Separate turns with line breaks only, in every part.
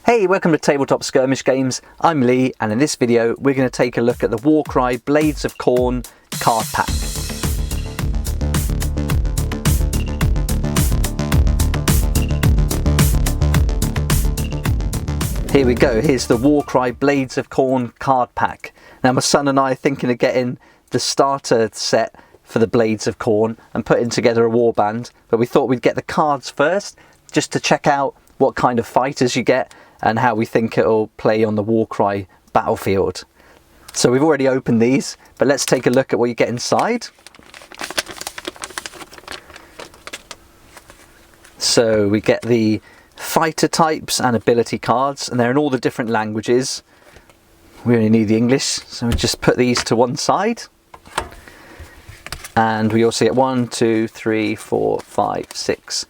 Hey, welcome to Tabletop Skirmish Games. I'm Lee, and in this video we're going to take a look at the Warcry Blades of Khorne card pack. Here we go, here's the Warcry Blades of Khorne card pack. Now my son and I are thinking of getting the starter set for the Blades of Khorne and putting together a warband, but we thought we'd get the cards first just to check out what kind of fighters you get and how we think it'll play on the Warcry battlefield. So we've already opened these, but let's take a look at what you get inside. So we get the fighter types and ability cards, and they're in all the different languages. We only need the English, so we just put these to one side. And we also get 1, 2, 3, 4, 5, 6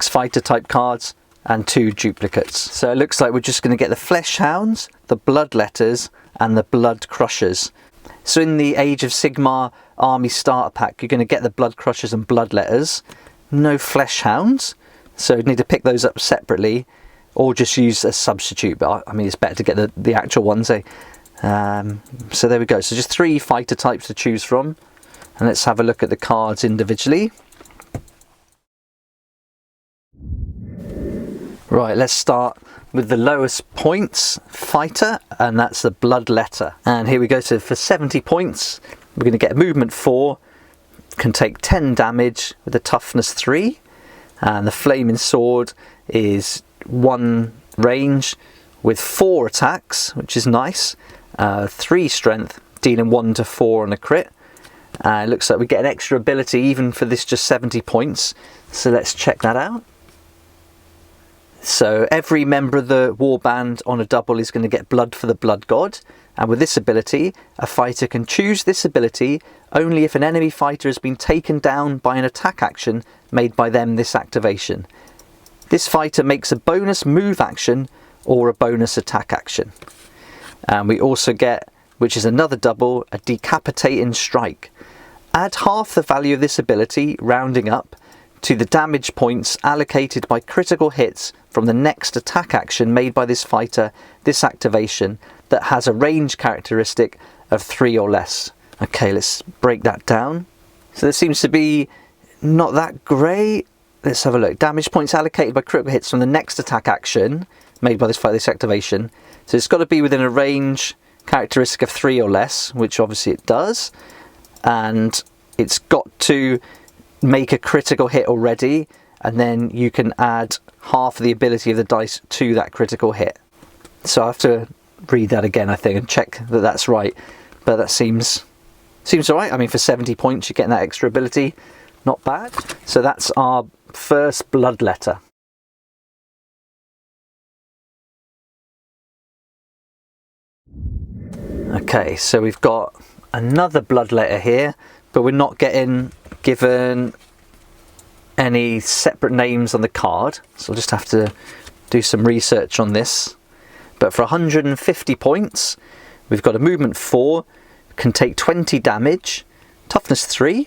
fighter type cards and 2 duplicates. So it looks like we're just going to get the Flesh Hounds, the Bloodletters and the Bloodcrushers. So in the Age of Sigmar army starter pack, you're going to get the Bloodcrushers and Bloodletters. No Flesh Hounds, so you need to pick those up separately or just use a substitute, but I mean it's better to get the actual ones. So there we go, so just 3 fighter types to choose from, and let's have a look at the cards individually. Right, let's start with the lowest points fighter, and that's the Bloodletter. And here we go, so for 70 points, we're going to get movement 4, can take 10 damage with a toughness 3, and the flaming sword is 1 range with 4 attacks, which is nice, 3 strength, dealing 1 to 4 on a crit. It looks like we get an extra ability even for this just 70 points, so let's check that out. So every member of the warband on a double is going to get blood for the blood god, and with this ability a fighter can choose this ability only if an enemy fighter has been taken down by an attack action made by them this activation. This fighter makes a bonus move action or a bonus attack action. And we also get, which is another double, a decapitating strike. Add half the value of this ability, rounding up, to the damage points allocated by critical hits from the next attack action made by this fighter this activation that has a range characteristic of 3 or less. Okay, let's break that down. So this seems to be not that great. Let's have a look. Damage points allocated by critical hits from the next attack action made by this fighter this activation. So it's got to be within a range characteristic of 3 or less, which obviously it does, and it's got to make a critical hit already, and then you can add half of the ability of the dice to that critical hit. So I have to read that again, I think, and check that that's right, but that seems alright. I mean, for 70 points you're getting that extra ability, not bad. So that's our first Bloodletter. Okay, so we've got another Bloodletter here, but we're not getting given any separate names on the card, so I'll just have to do some research on this. But for 150 points, we've got a movement 4, can take 20 damage, toughness 3.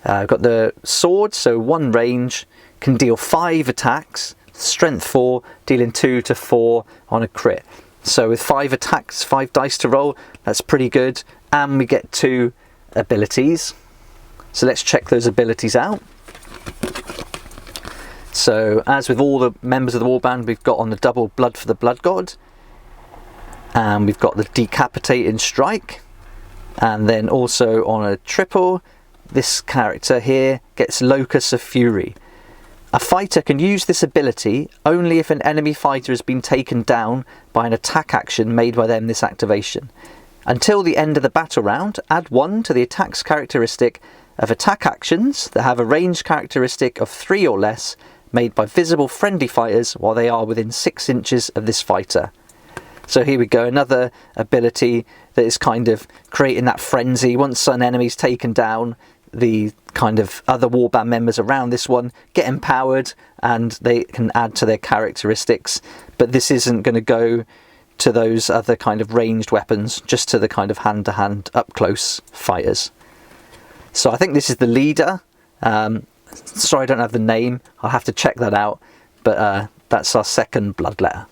We've got the sword, so 1 range, can deal 5 attacks, strength 4, dealing 2 to 4 on a crit. So with 5 attacks, 5 dice to roll, that's pretty good, and we get 2 abilities. So let's check those abilities out. So as with all the members of the warband, we've got on the double blood for the blood god, and we've got the decapitating strike, and then also on a triple this character here gets Locus of Fury. A fighter can use this ability only if an enemy fighter has been taken down by an attack action made by them this activation. Until the end of the battle round, add 1 to the attack's characteristic of attack actions that have a range characteristic of 3 or less made by visible friendly fighters while they are within 6 inches of this fighter. So here we go, another ability that is kind of creating that frenzy. Once an enemy's taken down, the kind of other warband members around this one get empowered and they can add to their characteristics, but this isn't going to go to those other kind of ranged weapons, just to the kind of hand-to-hand up-close fighters. So I think this is the leader. Sorry I don't have the name, I'll have to check that out, but that's our second Bloodletter.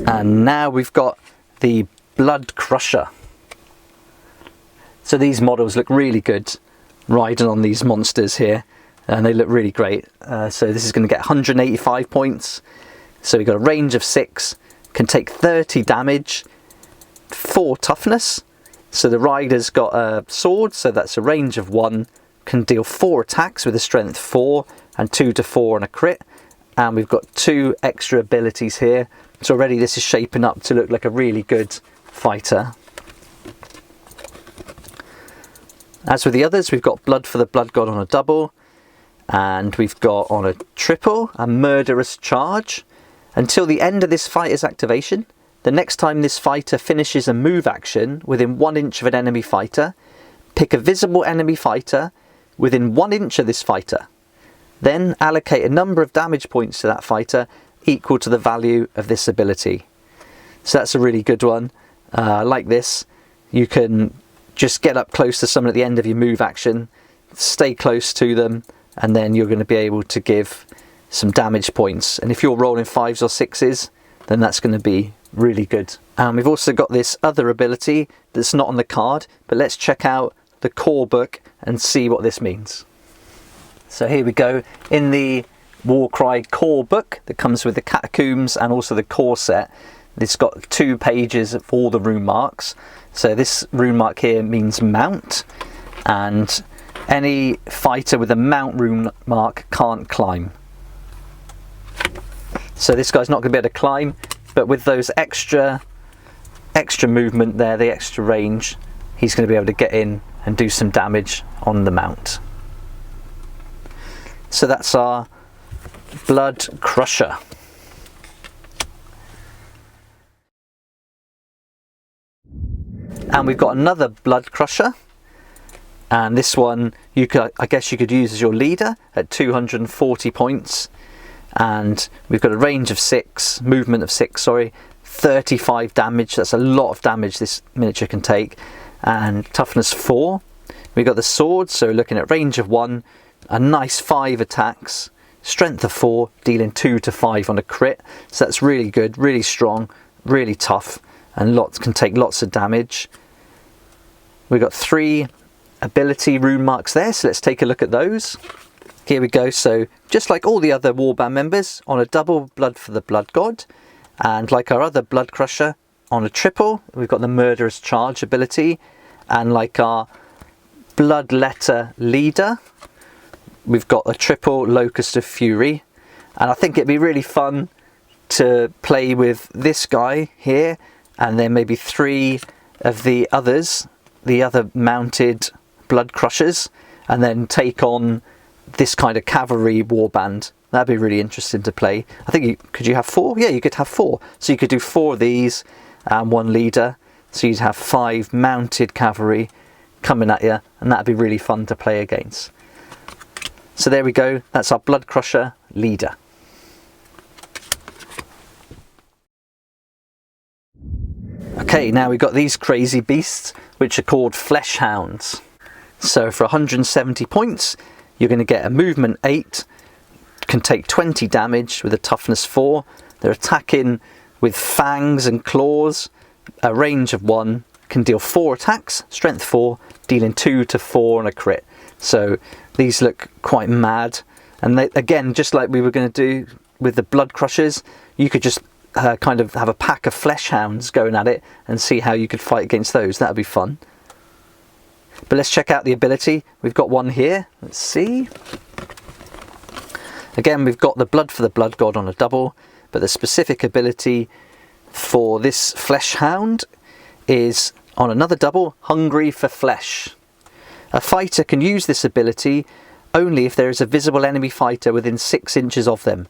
And now we've got the Bloodcrusher. So these models look really good riding on these monsters here, and they look really great. So this is going to get 185 points. So we've got a range of 6, can take 30 damage, 4 toughness. So the rider's got a sword, so that's a range of 1, can deal 4 attacks with a strength 4 and 2 to 4 on a crit. And we've got 2 extra abilities here. So already this is shaping up to look like a really good fighter. As with the others, we've got Blood for the Blood God on a double, and we've got on a triple a Murderous Charge. Until the end of this fighter's activation, the next time this fighter finishes a move action within 1 inch of an enemy fighter, pick a visible enemy fighter within 1 inch of this fighter. Then allocate a number of damage points to that fighter equal to the value of this ability. So that's a really good one. Like this, you can just get up close to someone at the end of your move action, stay close to them, and then you're going to be able to give some damage points. And if you're rolling 5s or 6s, then that's going to be really good. And we've also got this other ability that's not on the card, but let's check out the core book and see what this means. So here we go. In the Warcry core book that comes with the catacombs and also the core set, it's got 2 pages of all the rune marks. So this rune mark here means mount, and any fighter with a mount rune mark can't climb. So this guy's not going to be able to climb, but with those extra movement there, the extra range, he's going to be able to get in and do some damage on the mount. So that's our Bloodcrusher. And we've got another Bloodcrusher, and this one I guess you could use as your leader at 240 points, and we've got a range of 6, movement of 6, sorry, 35 damage. That's a lot of damage this miniature can take, and toughness 4. We've got the sword, so looking at range of 1, a nice 5 attacks, strength of 4, dealing 2 to 5 on a crit. So that's really good, really strong, really tough, and can take lots of damage. We've got 3 ability rune marks there, so let's take a look at those. Here we go. So just like all the other Warband members, on a double, Blood for the Blood God, and like our other Bloodcrusher, on a triple we've got the Murderous Charge ability, and like our Bloodletter leader, we've got a triple Locust of Fury. And I think it'd be really fun to play with this guy here, and then maybe 3 of the others, the other mounted Bloodcrushers, and then take on this kind of cavalry warband. That'd be really interesting to play. I think could you have 4? Yeah, you could have 4. So you could do 4 of these and 1 leader. So you'd have 5 mounted cavalry coming at you, and that'd be really fun to play against. So there we go. That's our Bloodcrusher leader. Okay, now we've got these crazy beasts, which are called flesh hounds. So for 170 points, you're going to get a movement 8, can take 20 damage with a toughness 4. They're attacking with fangs and claws, a range of 1, can deal 4 attacks, strength 4, dealing 2 to 4 on a crit. So these look quite mad. And they, again, just like we were going to do with the Bloodcrushers, you could just kind of have a pack of flesh hounds going at it and see how you could fight against those. That would be fun. But let's check out the ability. We've got one here. Let's see. Again, we've got the Blood for the Blood God on a double, but the specific ability for this flesh hound is on another double, Hungry for Flesh. A fighter can use this ability only if there is a visible enemy fighter within 6 inches of them.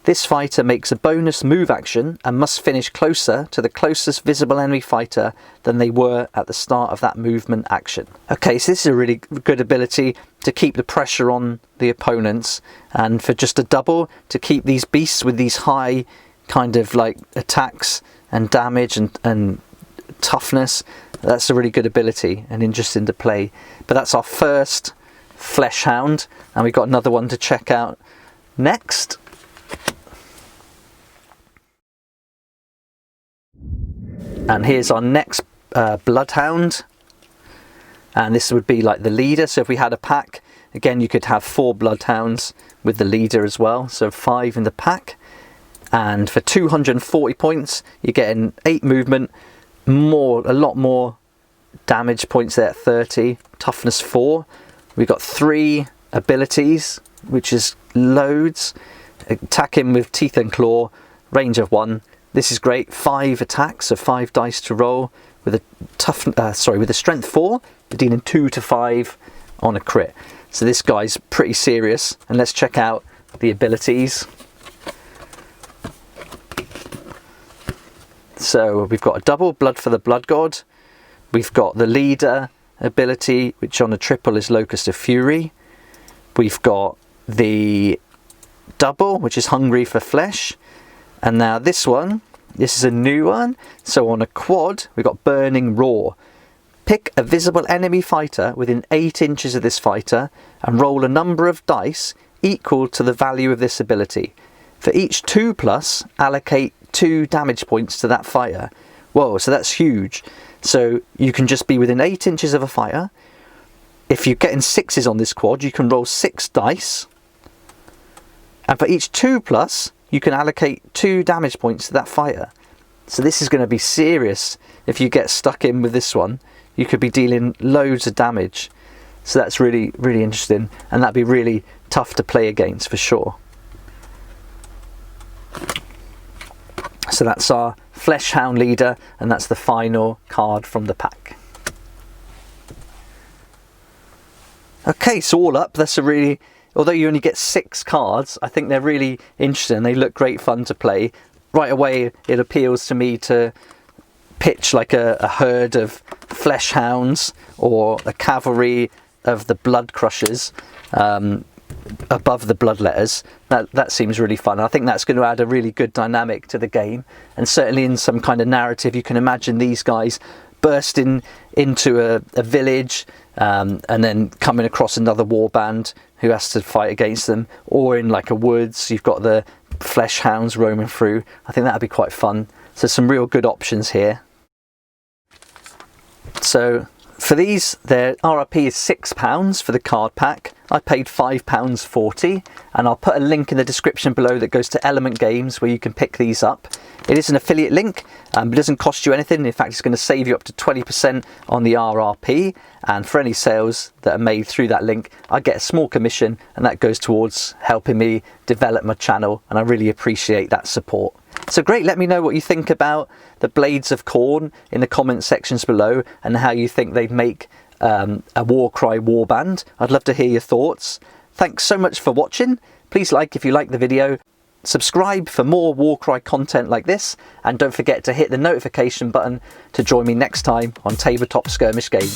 This fighter makes a bonus move action and must finish closer to the closest visible enemy fighter than they were at the start of that movement action. Okay, so this is a really good ability to keep the pressure on the opponents, and for just a double to keep these beasts with these high kind of like attacks and damage and toughness. That's a really good ability and interesting to play. But that's our first flesh hound, and we've got another one to check out next. And here's our next Bloodhound. And this would be like the leader. So if we had a pack, again, you could have 4 Bloodhounds with the leader as well. So 5 in the pack. And for 240 points, you're getting 8 movement, a lot more damage points there at 30, toughness 4. We've got 3 abilities, which is loads. Attacking with teeth and claw, range of 1. This is great. 5 attacks, so 5 dice to roll with a strength 4. You're dealing 2 to 5 on a crit. So this guy's pretty serious. And let's check out the abilities. So we've got a double blood for the blood god. We've got the leader ability, which on a triple is Locust of Fury. We've got the double, which is hungry for flesh. And now this is a new one. So on a quad, we've got burning roar. Pick a visible enemy fighter within 8 inches of this fighter and roll a number of dice equal to the value of this ability. For each 2+, allocate 2 damage points to that fighter. Whoa, so that's huge. So you can just be within 8 inches of a fighter. If you're getting 6s on this quad, you can roll 6 dice. And for each 2+, you can allocate 2 damage points to that fighter. So this is going to be serious. If you get stuck in with this one, you could be dealing loads of damage. So that's really, really interesting. And that'd be really tough to play against for sure. So that's our Flesh Hound leader, and that's the final card from the pack. Okay, so all up, that's a really, although you only get 6 cards, I think they're really interesting. They look great fun to play. Right away, it appeals to me to pitch like a herd of Flesh Hounds or a cavalry of the Bloodcrushers above the Bloodletters. That seems really fun. I think that's going to add a really good dynamic to the game, and certainly in some kind of narrative you can imagine these guys bursting into a village and then coming across another warband who has to fight against them, or in like a woods you've got the Flesh Hounds roaming through. I think that'd be quite fun. So some real good options here. So for these, their RRP is £6 for the card pack. I paid £5.40, and I'll put a link in the description below that goes to Element Games where you can pick these up. It is an affiliate link, but it doesn't cost you anything. In fact, it's going to save you up to 20% on the RRP, and for any sales that are made through that link, I get a small commission, and that goes towards helping me develop my channel, and I really appreciate that support. So great, let me know what you think about the Blades of Khorne in the comment sections below, and how you think they'd make a Warcry warband. I'd love to hear your thoughts. Thanks so much for watching. Please like if you like the video, subscribe for more Warcry content like this, and don't forget to hit the notification button to join me next time on Tabletop Skirmish Gaming.